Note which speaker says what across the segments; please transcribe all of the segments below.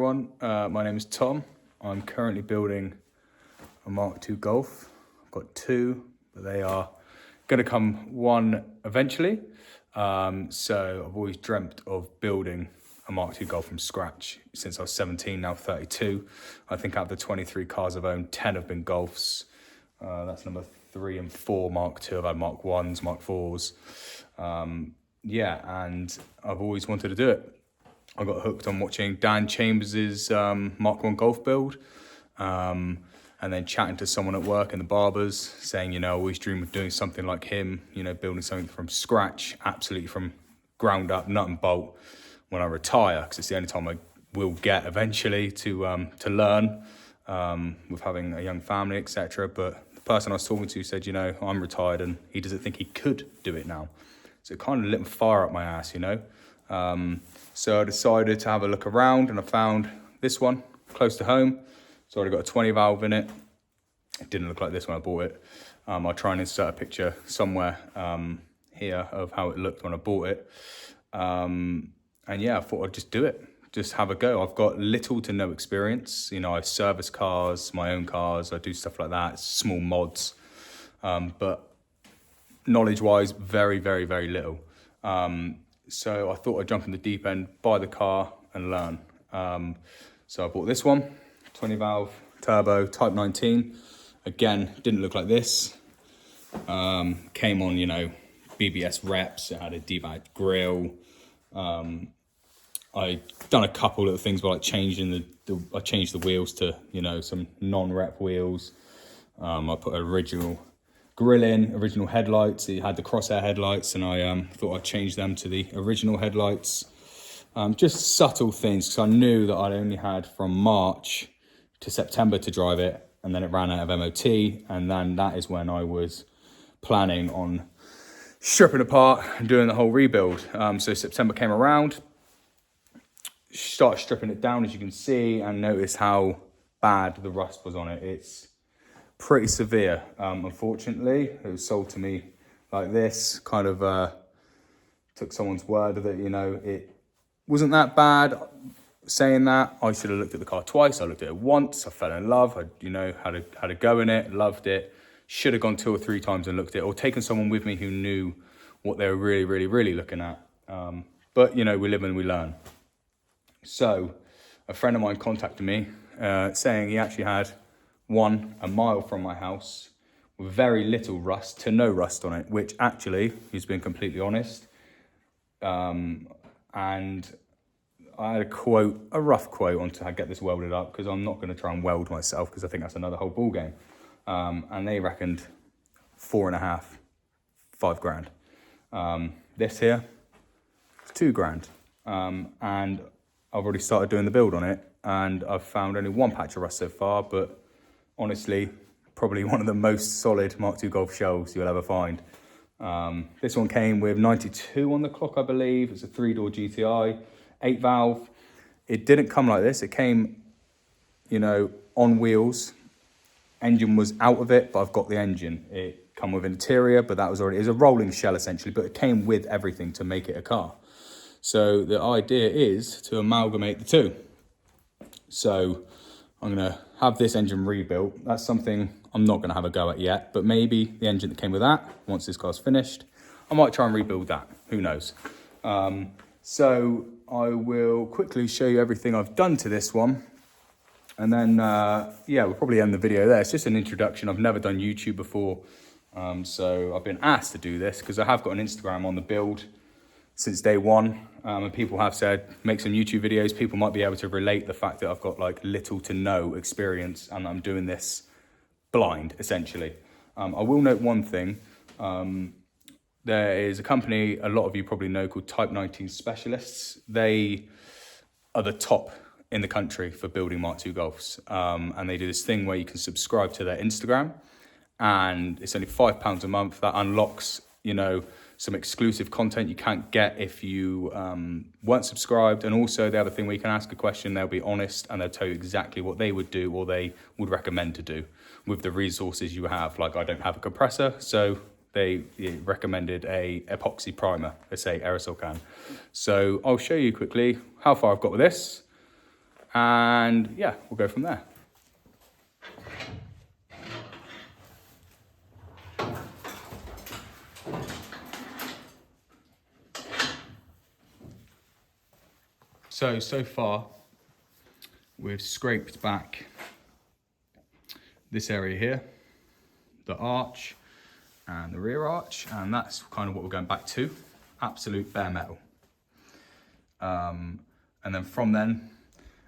Speaker 1: Everyone, my name is Tom. I'm currently building a Mk2 Golf. I've got two, but they are going to come one eventually. So I've always dreamt of building a Mk2 Golf from scratch since I was 17, now 32. I think out of the 23 cars I've owned, 10 have been Golfs. That's number 3 and 4 Mk2. I've had Mk1s, Mk4s. And I've always wanted to do it. I got hooked on watching Dan Chambers's Mk1 Golf build, and then chatting to someone at work in the barbers, saying, I always dream of doing something like him, building something from scratch, absolutely from ground up, nut and bolt, when I retire, because it's the only time I will get eventually to learn, with having a young family, etc. But the person I was talking to said, I'm retired, and he doesn't think he could do it now. So it kind of lit a fire up my ass, So I decided to have a look around, and I found this one close to home. It's already got a 20 valve in it. It didn't look like this when I bought it. I'll try and insert a picture somewhere here of how it looked when I bought it. I thought I'd just do it, just have a go. I've got little to no experience. I service cars, my own cars. I do stuff like that, small mods. But knowledge-wise, very, very, very little. So I thought I'd jump in the deep end, buy the car and learn. So I bought this one, 20 valve, turbo, Type 19. Again, didn't look like this. Came on, BBS reps. It had a debag grill. I done a couple of things, but like changing I changed the wheels to, some non-rep wheels. I put original grill in, original headlights. It had the crosshair headlights, and I thought I'd change them to the original headlights. Just subtle things, because I knew that I'd only had from March to September to drive it, and then it ran out of MOT, and then that is when I was planning on stripping apart and doing the whole rebuild. So September came around, started stripping it down, as you can see, and notice how bad the rust was on it. It's pretty severe, unfortunately. It was sold to me like this, kind of took someone's word that, it wasn't that bad. Saying that, I should have looked at the car twice. I looked at it once, I fell in love, I had a go in it, loved it. Should have gone 2 or 3 times and looked at it, or taken someone with me who knew what they were really, really, really looking at. But, we live and we learn. So a friend of mine contacted me saying he actually had one a mile from my house with very little rust to no rust on it, which actually, he's been completely honest. And I had a rough quote on to get this welded up, because I'm not going to try and weld myself, because I think that's another whole ball game. And they reckoned 4.5, 5 grand. This here, it's 2 grand. And I've already started doing the build on it, and I've found only one patch of rust so far, but honestly, probably one of the most solid Mk2 Golf shells you'll ever find. This one came with 92 on the clock, I believe. It's a 3-door GTI, 8 valve. It didn't come like this. It came, on wheels. Engine was out of it, but I've got the engine. It come with interior, but that was already, it was a rolling shell essentially, but it came with everything to make it a car. So the idea is to amalgamate the two. So I'm going to have this engine rebuilt. That's something I'm not going to have a go at yet, but maybe the engine that came with that, once this car's finished, I might try and rebuild that. Who knows? So I will quickly show you everything I've done to this one. And then, we'll probably end the video there. It's just an introduction. I've never done YouTube before. So I've been asked to do this because I have got an Instagram on the build since day one. And people have said, make some YouTube videos. People might be able to relate the fact that I've got like little to no experience and I'm doing this blind, essentially. I will note one thing. There is a company a lot of you probably know called Type 19 Specialists. They are the top in the country for building Mk2 Golfs. And they do this thing where you can subscribe to their Instagram, and it's only £5 a month. That unlocks, some exclusive content you can't get if you weren't subscribed. And also they have a thing where you can ask a question, they'll be honest, and they'll tell you exactly what they would do or they would recommend to do with the resources you have. Like, I don't have a compressor, so they recommended a epoxy primer, let's say aerosol can. So I'll show you quickly how far I've got with this. And yeah, we'll go from there. So far, we've scraped back this area here, the arch and the rear arch, and that's kind of what we're going back to, absolute bare metal. And then from then,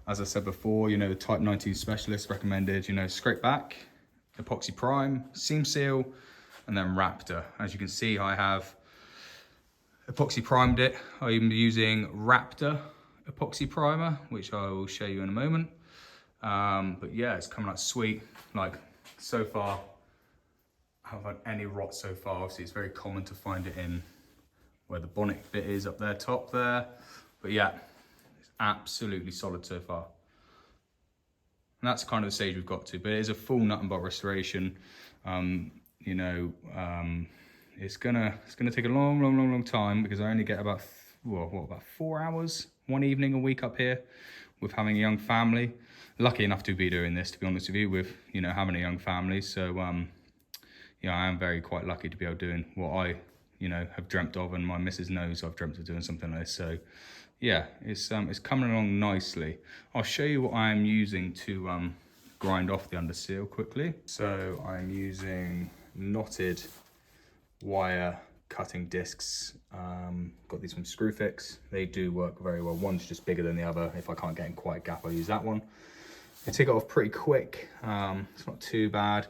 Speaker 1: as I said before, you know, the Type 92 specialist recommended, you know, scrape back, epoxy prime, seam seal, and then Raptor. As you can see, I have epoxy primed it. I'm using Raptor epoxy primer, which I will show you in a moment. But yeah, it's coming out sweet. Like, so far, I haven't had any rot so far. Obviously, it's very common to find it in where the bonnet bit is up there, top there. But yeah, it's absolutely solid so far. And that's kind of the stage we've got to, but it is a full nut and bolt restoration. You know, it's gonna take a long time, because I only get about, about 4 hours one evening a week up here with having a young family. Lucky enough to be doing this, to be honest with you, with, you know, having a young family. So, yeah, I am quite lucky to be able doing what I, you know, have dreamt of, and my missus knows I've dreamt of doing something like this. So, yeah, it's coming along nicely. I'll show you what I'm using to grind off the underseal quickly. So I'm using knotted wire cutting discs. Got these from Screwfix. They do work very well. One's just bigger than the other. If I can't get in quite a gap, I'll use that one. I take it off pretty quick. It's not too bad.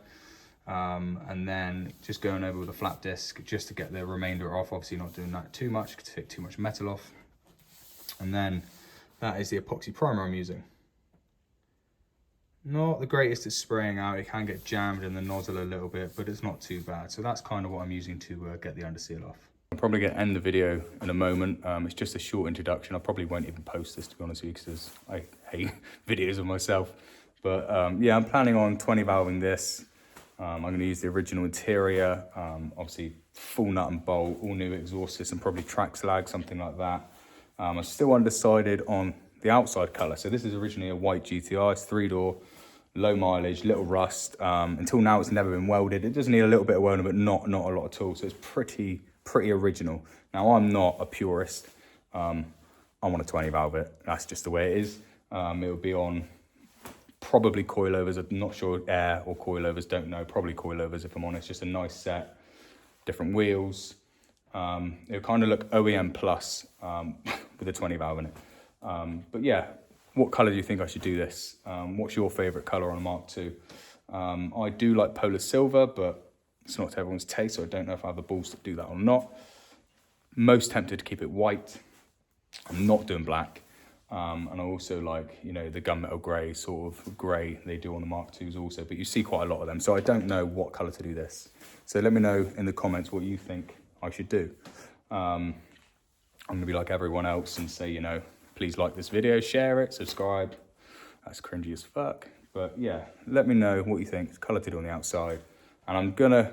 Speaker 1: And then just going over with a flat disc just to get the remainder off. Obviously not doing that too much, to take too much metal off. And then that is the epoxy primer I'm using. Not the greatest at spraying out. It can get jammed in the nozzle a little bit, but it's not too bad. So that's kind of what I'm using to get the underseal off. I'm probably going to end the video in a moment. It's just a short introduction. I probably won't even post this, to be honest with you, because I hate videos of myself. But yeah, I'm planning on 20 valving this. I'm going to use the original interior, obviously full nut and bolt, all new exhaust system, probably track slag, something like that. I'm still undecided on the outside colour. So this is originally a white GTI, it's 3-door, low mileage, little rust. Until now, it's never been welded. It does need a little bit of welding, but not a lot at all. So it's pretty original. Now, I'm not a purist. I want a 20 valve it. That's just the way it is. It'll be on probably coilovers. I'm not sure, air or coilovers, don't know. Probably coilovers, if I'm honest. Just a nice set, different wheels. It'll kind of look OEM plus with a 20 valve in it. But yeah, what colour do you think I should do this? What's your favourite colour on a Mark II? I do like Polar Silver, but it's not to everyone's taste, so I don't know if I have the balls to do that or not. Most tempted to keep it white. I'm not doing black. And I also like, you know, the gunmetal grey, sort of grey they do on the Mark IIs also, but you see quite a lot of them. So I don't know what colour to do this. So let me know in the comments what you think I should do. I'm gonna be like everyone else and say, you know, please like this video, share it, subscribe. That's cringy as fuck. But yeah, let me know what you think, colour to do on the outside. And I'm gonna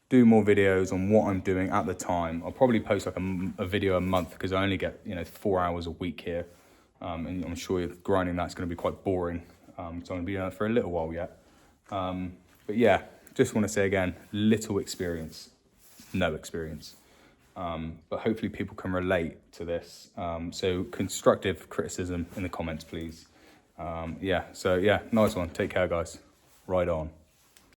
Speaker 1: do more videos on what I'm doing at the time. I'll probably post like a video a month, because I only get, you know, 4 hours a week here. And I'm sure grinding that's gonna be quite boring. So I'm gonna be doing it for a little while yet. But yeah, just wanna say again, little experience, no experience. But hopefully people can relate to this. So constructive criticism in the comments, please. Yeah, so yeah, nice one. Take care, guys. Right on.